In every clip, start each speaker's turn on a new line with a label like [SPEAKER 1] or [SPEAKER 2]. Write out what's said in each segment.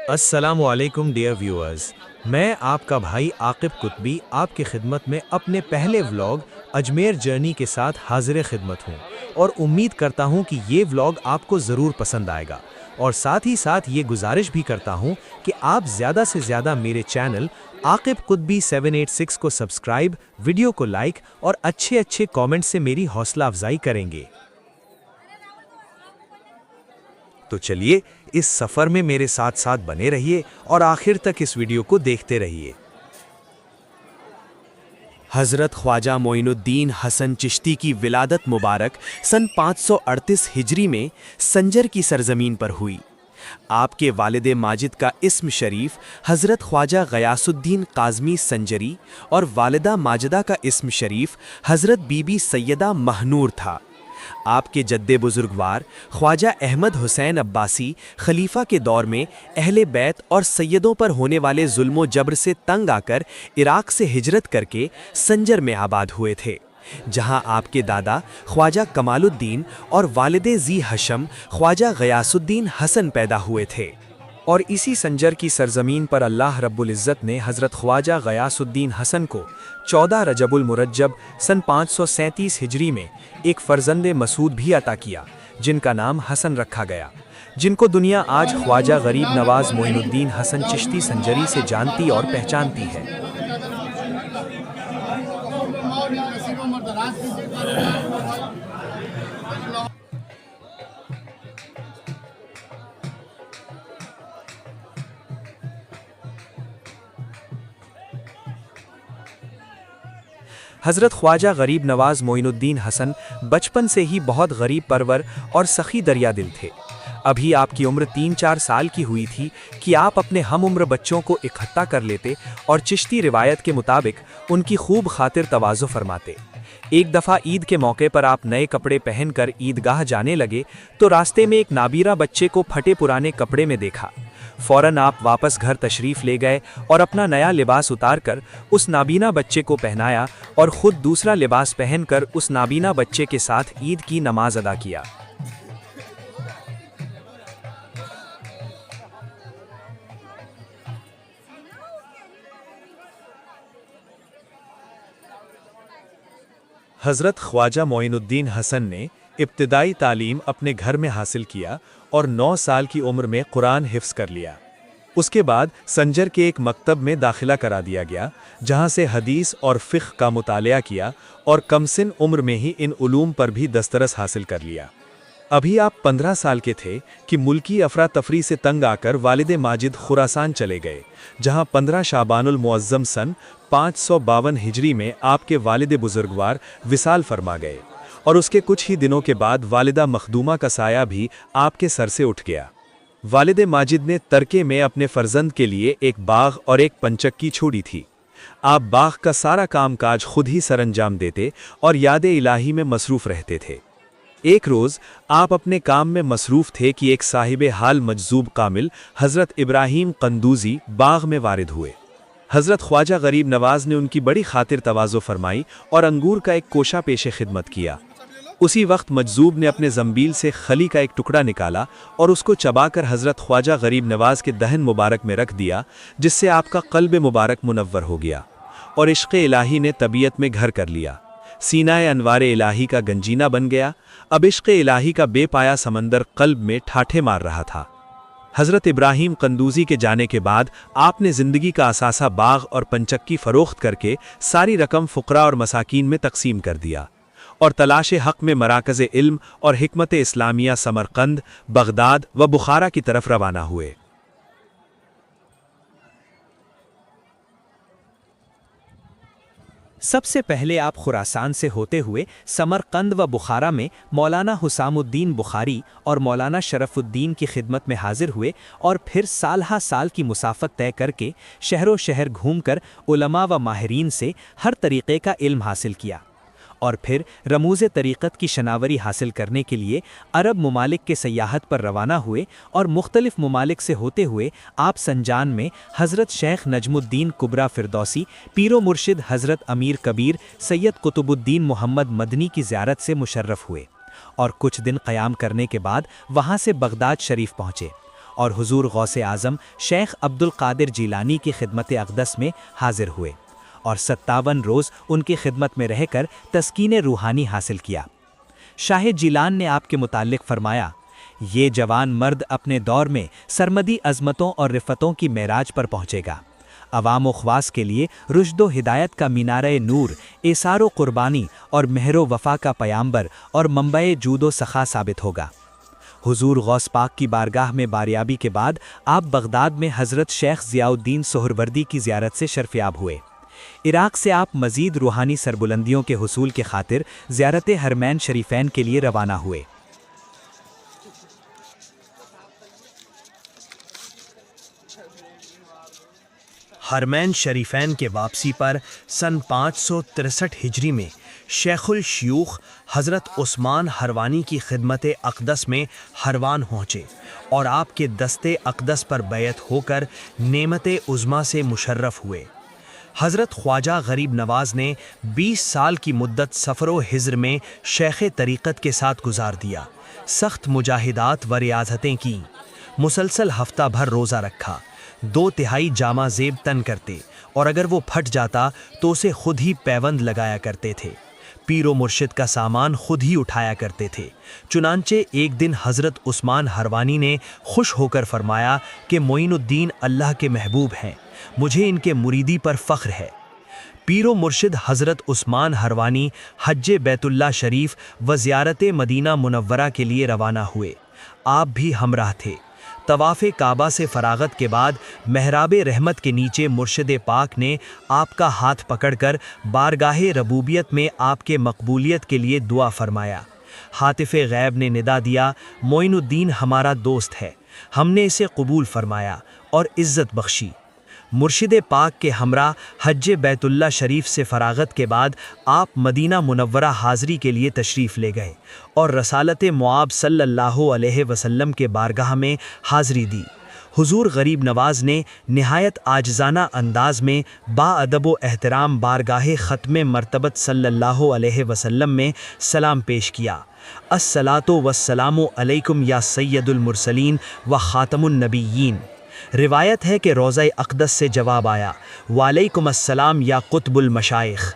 [SPEAKER 1] السلام علیکم dear viewers, میں آپ کا بھائی عاقب قطبی آپ کی خدمت میں اپنے پہلے ولاگ اجمیر جرنی کے ساتھ حاضر خدمت ہوں، اور امید کرتا ہوں کہ یہ ولاگ آپ کو ضرور پسند آئے گا، اور ساتھ ہی ساتھ یہ گزارش بھی کرتا ہوں کہ آپ زیادہ سے زیادہ میرے چینل عاقب قطبی 786 کو سبسکرائب، ویڈیو کو لائک اور اچھے کامنٹ سے میری حوصلہ افزائی کریں گے۔ تو چلیے اس سفر میں میرے ساتھ ساتھ بنے رہیے اور آخر تک اس ویڈیو کو دیکھتے رہیے۔ حضرت خواجہ معین الدین حسن چشتی کی ولادت مبارک سن 538 ہجری میں سنجر کی سرزمین پر ہوئی۔ آپ کے والد ماجد کا اسم شریف حضرت خواجہ غیاث الدین قازمی سنجری اور والدہ ماجدہ کا اسم شریف حضرت بی بی سیدہ مہنور تھا۔ آپ کے جد بزرگوار خواجہ احمد حسین عباسی خلیفہ کے دور میں اہل بیت اور سیدوں پر ہونے والے ظلم و جبر سے تنگ آ کر عراق سے ہجرت کر کے سنجر میں آباد ہوئے تھے، جہاں آپ کے دادا خواجہ کمال الدین اور والد ذی حشم خواجہ غیاث الدین حسن پیدا ہوئے تھے۔ اور اسی سنجر کی سرزمین پر اللہ رب العزت نے حضرت خواجہ غیاث الدین حسن کو 14 رجب المرجب سن 537 ہجری میں ایک فرزند مسعود بھی عطا کیا، جن کا نام حسن رکھا گیا، جن کو دنیا آج خواجہ غریب نواز معین الدین حسن چشتی سنجری سے جانتی اور پہچانتی ہے۔ حضرت خواجہ غریب نواز معین الدین حسن بچپن سے ہی بہت غریب پرور اور سخی دریا دل تھے۔ ابھی آپ کی عمر 3-4 سال کی ہوئی تھی کہ آپ اپنے ہم عمر بچوں کو اکٹھا کر لیتے اور چشتی روایت کے مطابق ان کی خوب خاطر تواضع فرماتے۔ ایک دفعہ عید کے موقع پر آپ نئے کپڑے پہن کر عیدگاہ جانے لگے تو راستے میں ایک نابیرہ بچے کو پھٹے پرانے کپڑے میں دیکھا۔ فوراً آپ واپس گھر تشریف لے گئے اور اپنا نیا لباس اتار کر اس نابینا بچے کو پہنایا اور خود دوسرا لباس پہن کر اس نابینا بچے کے ساتھ عید کی نماز ادا کیا۔ حضرت خواجہ معین الدین حسن نے ابتدائی تعلیم اپنے گھر میں حاصل کیا اور 9 سال کی عمر میں قرآن حفظ کر لیا۔ اس کے بعد سنجر کے ایک مکتب میں داخلہ کرا دیا گیا، جہاں سے حدیث اور فقہ کا مطالعہ کیا اور کم سن عمر میں ہی ان علوم پر بھی دسترس حاصل کر لیا۔ ابھی آپ 15 سال کے تھے کہ ملکی افراتفری سے تنگ آ کر والد ماجد خراسان چلے گئے، جہاں 15 شعبان المعظم سن 552 ہجری میں آپ کے والد بزرگوار وصال فرما گئے، اور اس کے کچھ ہی دنوں کے بعد والدہ مخدومہ کا سایہ بھی آپ کے سر سے اٹھ گیا۔ والد ماجد نے ترکے میں اپنے فرزند کے لیے ایک باغ اور ایک پنچکی چھوڑی تھی۔ آپ باغ کا سارا کام کاج خود ہی سر انجام دیتے اور یاد الہی میں مصروف رہتے تھے۔ ایک روز آپ اپنے کام میں مصروف تھے کہ ایک صاحب حال مجذوب کامل حضرت ابراہیم قندوزی باغ میں وارد ہوئے۔ حضرت خواجہ غریب نواز نے ان کی بڑی خاطر تواضع فرمائی اور انگور کا ایک کوشہ پیش خدمت کیا۔ اسی وقت مجذوب نے اپنے زنبیل سے خلی کا ایک ٹکڑا نکالا اور اس کو چبا کر حضرت خواجہ غریب نواز کے دہن مبارک میں رکھ دیا، جس سے آپ کا قلب مبارک منور ہو گیا اور عشق الہی نے طبیعت میں گھر کر لیا۔ سینہ انوار الہی کا گنجینہ بن گیا۔ اب عشق الہی کا بے پایا سمندر قلب میں ٹھاٹھے مار رہا تھا۔ حضرت ابراہیم قندوزی کے جانے کے بعد آپ نے زندگی کا اثاثہ باغ اور پنچکی فروخت کر کے ساری رقم فقراء اور مساکین میں تقسیم کر دیا، اور تلاش حق میں مراکز علم اور حکمت اسلامیہ سمرقند، بغداد و بخارا کی طرف روانہ ہوئے۔ سب سے پہلے آپ خراسان سے ہوتے ہوئے سمرقند و بخارا میں مولانا حسام الدین بخاری اور مولانا شرف الدین کی خدمت میں حاضر ہوئے، اور پھر سالہ سال کی مسافت طے کر کے شہر و شہر گھوم کر علماء و ماہرین سے ہر طریقے کا علم حاصل کیا، اور پھر رموز طریقت کی شناوری حاصل کرنے کے لیے عرب ممالک کے سیاحت پر روانہ ہوئے، اور مختلف ممالک سے ہوتے ہوئے آپ سنجان میں حضرت شیخ نجم الدین کبرا فردوسی، پیر و مرشد حضرت امیر کبیر سید قطب الدین محمد مدنی کی زیارت سے مشرف ہوئے، اور کچھ دن قیام کرنے کے بعد وہاں سے بغداد شریف پہنچے،
[SPEAKER 2] اور حضور غوث اعظم شیخ عبد القادر جیلانی کی خدمت اقدس میں حاضر ہوئے اور 57 روز ان کی خدمت میں رہ کر تسکین روحانی حاصل کیا۔ شاہ جیلان نے آپ کے متعلق فرمایا، یہ جوان مرد اپنے دور میں سرمدی عظمتوں اور رفتوں کی معراج پر پہنچے گا، عوام و خواص کے لیے رشد و ہدایت کا مینارہ نور، ایثار و قربانی اور مہر و وفا کا پیامبر اور منبع جود و سخا ثابت ہوگا۔ حضور غوث پاک کی بارگاہ میں باریابی کے بعد آپ بغداد میں حضرت شیخ ضیاء الدین سہروردی کی زیارت سے شرفیاب ہوئے۔ عراق سے آپ مزید روحانی سربلندیوں کے حصول کے خاطر زیارت حرمین شریفین کے لیے روانہ ہوئے۔
[SPEAKER 3] حرمین شریفین کے واپسی پر سن 563 ہجری میں شیخ الشیوخ حضرت عثمان حروانی کی خدمت اقدس میں حروان پہنچے اور آپ کے دستے اقدس پر بیعت ہو کر نعمت عظمیٰ سے مشرف ہوئے۔ حضرت خواجہ غریب نواز نے 20 سال کی مدت سفر و حضر میں شیخ طریقت کے ساتھ گزار دیا، سخت مجاہدات و ریاضتیں کیں، مسلسل ہفتہ بھر روزہ رکھا، 2 تہائی جامہ زیب تن کرتے اور اگر وہ پھٹ جاتا تو اسے خود ہی پیوند لگایا کرتے تھے، پیر و مرشد کا سامان خود ہی اٹھایا کرتے تھے۔ چنانچہ ایک دن حضرت عثمان حروانی نے خوش ہو کر فرمایا کہ معین الدین اللہ کے محبوب ہیں، مجھے ان کے مریدی پر فخر ہے۔ پیر و مرشد حضرت عثمان حروانی حج بیت اللہ شریف و زیارت مدینہ منورہ کے لیے روانہ ہوئے۔ آپ بھی ہمراہ تھے۔ طواف کعبہ سے فراغت کے بعد محراب رحمت کے نیچے مرشد پاک نے آپ کا ہاتھ پکڑ کر بارگاہ ربوبیت میں آپ کے مقبولیت کے لیے دعا فرمایا۔ ہاتف غیب نے ندا دیا، معین الدین ہمارا دوست ہے، ہم نے اسے قبول فرمایا اور عزت بخشی۔ مرشد پاک کے ہمراہ حج بیت اللہ شریف سے فراغت کے بعد آپ مدینہ منورہ حاضری کے لیے تشریف لے گئے اور رسالت معاب صلی اللہ علیہ وسلم کے بارگاہ میں حاضری دی۔ حضور غریب نواز نے نہایت عاجزانہ انداز میں با ادب و احترام بارگاہ ختم مرتبت صلی اللہ علیہ وسلم میں سلام پیش کیا۔ الصلاۃ والسلام علیکم یا سید المرسلین و خاتم النبیین۔ روایت ہے کہ روضہ اقدس سے جواب آیا، وعلیکم السلام یا قطب المشائخ۔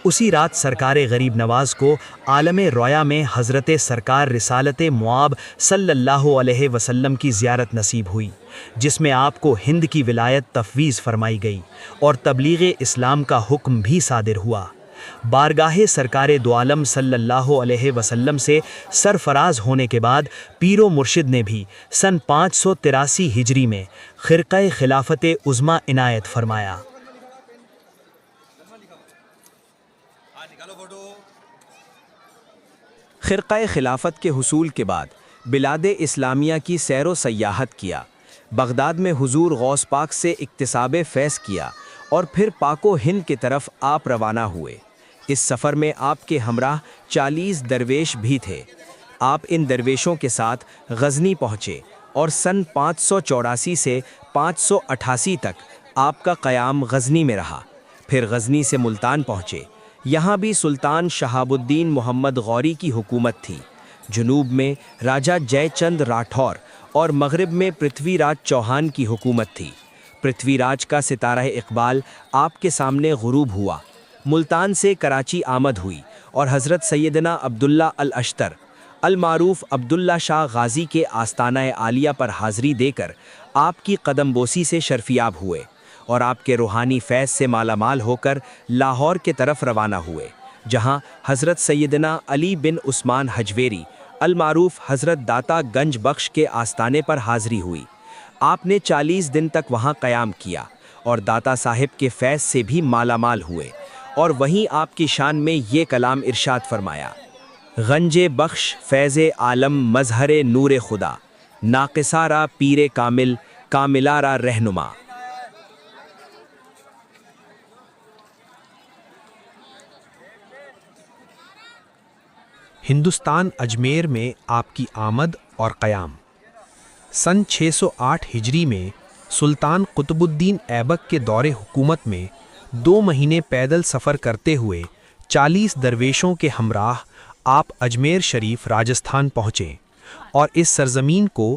[SPEAKER 3] اسی رات سرکار غریب نواز کو عالم رویا میں حضرت سرکار رسالت معاب صلی اللہ علیہ وسلم کی زیارت نصیب ہوئی، جس میں آپ کو ہند کی ولایت تفویض فرمائی گئی اور تبلیغ اسلام کا حکم بھی صادر ہوا۔ بارگاہ سرکار دو عالم صلی اللہ علیہ وسلم سے سرفراز ہونے کے بعد پیر و مرشد نے بھی سن 583 ہجری میں خرقہ خلافت عظمیٰ عنایت فرمایا۔
[SPEAKER 2] خرقہ خلافت کے حصول کے بعد بلاد اسلامیہ کی سیر و سیاحت کیا، بغداد میں حضور غوث پاک سے اکتساب فیض کیا اور پھر پاک و ہند کی طرف آپ روانہ ہوئے۔ اس سفر میں آپ کے ہمراہ 40 درویش بھی تھے۔ آپ ان درویشوں کے ساتھ غزنی پہنچے اور سن 584 سے 588 تک آپ کا قیام غزنی میں رہا۔ پھر غزنی سے ملتان پہنچے، یہاں بھی سلطان شہاب الدین محمد غوری کی حکومت تھی۔ جنوب میں راجہ جے چند راٹھور اور مغرب میں پرتھوی راج چوہان کی حکومت تھی۔ پرتھوی راج کا ستارہ اقبال آپ کے سامنے غروب ہوا۔ ملتان سے کراچی آمد ہوئی اور حضرت سیدنا عبداللہ الاشتر المعروف عبداللہ شاہ غازی کے آستانہ عالیہ پر حاضری دے کر آپ کی قدم بوسی سے شرفیاب ہوئے اور آپ کے روحانی فیض سے مالا مال ہو کر لاہور کے طرف روانہ ہوئے، جہاں حضرت سیدنا علی بن عثمان حجویری المعروف حضرت داتا گنج بخش کے آستانے پر حاضری ہوئی۔ آپ نے 40 دن تک وہاں قیام کیا اور داتا صاحب کے فیض سے بھی مالا مال ہوئے، اور وہیں آپ کی شان میں یہ کلام ارشاد فرمایا، غنج بخش فیض عالم مظہر نور خدا، ناقصہ را پیر کامل کاملہ را رہنما۔
[SPEAKER 4] ہندوستان اجمیر میں آپ کی آمد اور قیام۔ سن 608 ہجری میں سلطان قطب الدین ایبک کے دور حکومت میں 2 مہینے پیدل سفر کرتے ہوئے 40 درویشوں کے ہمراہ آپ اجمیر شریف راجستھان پہنچے اور اس سرزمین کو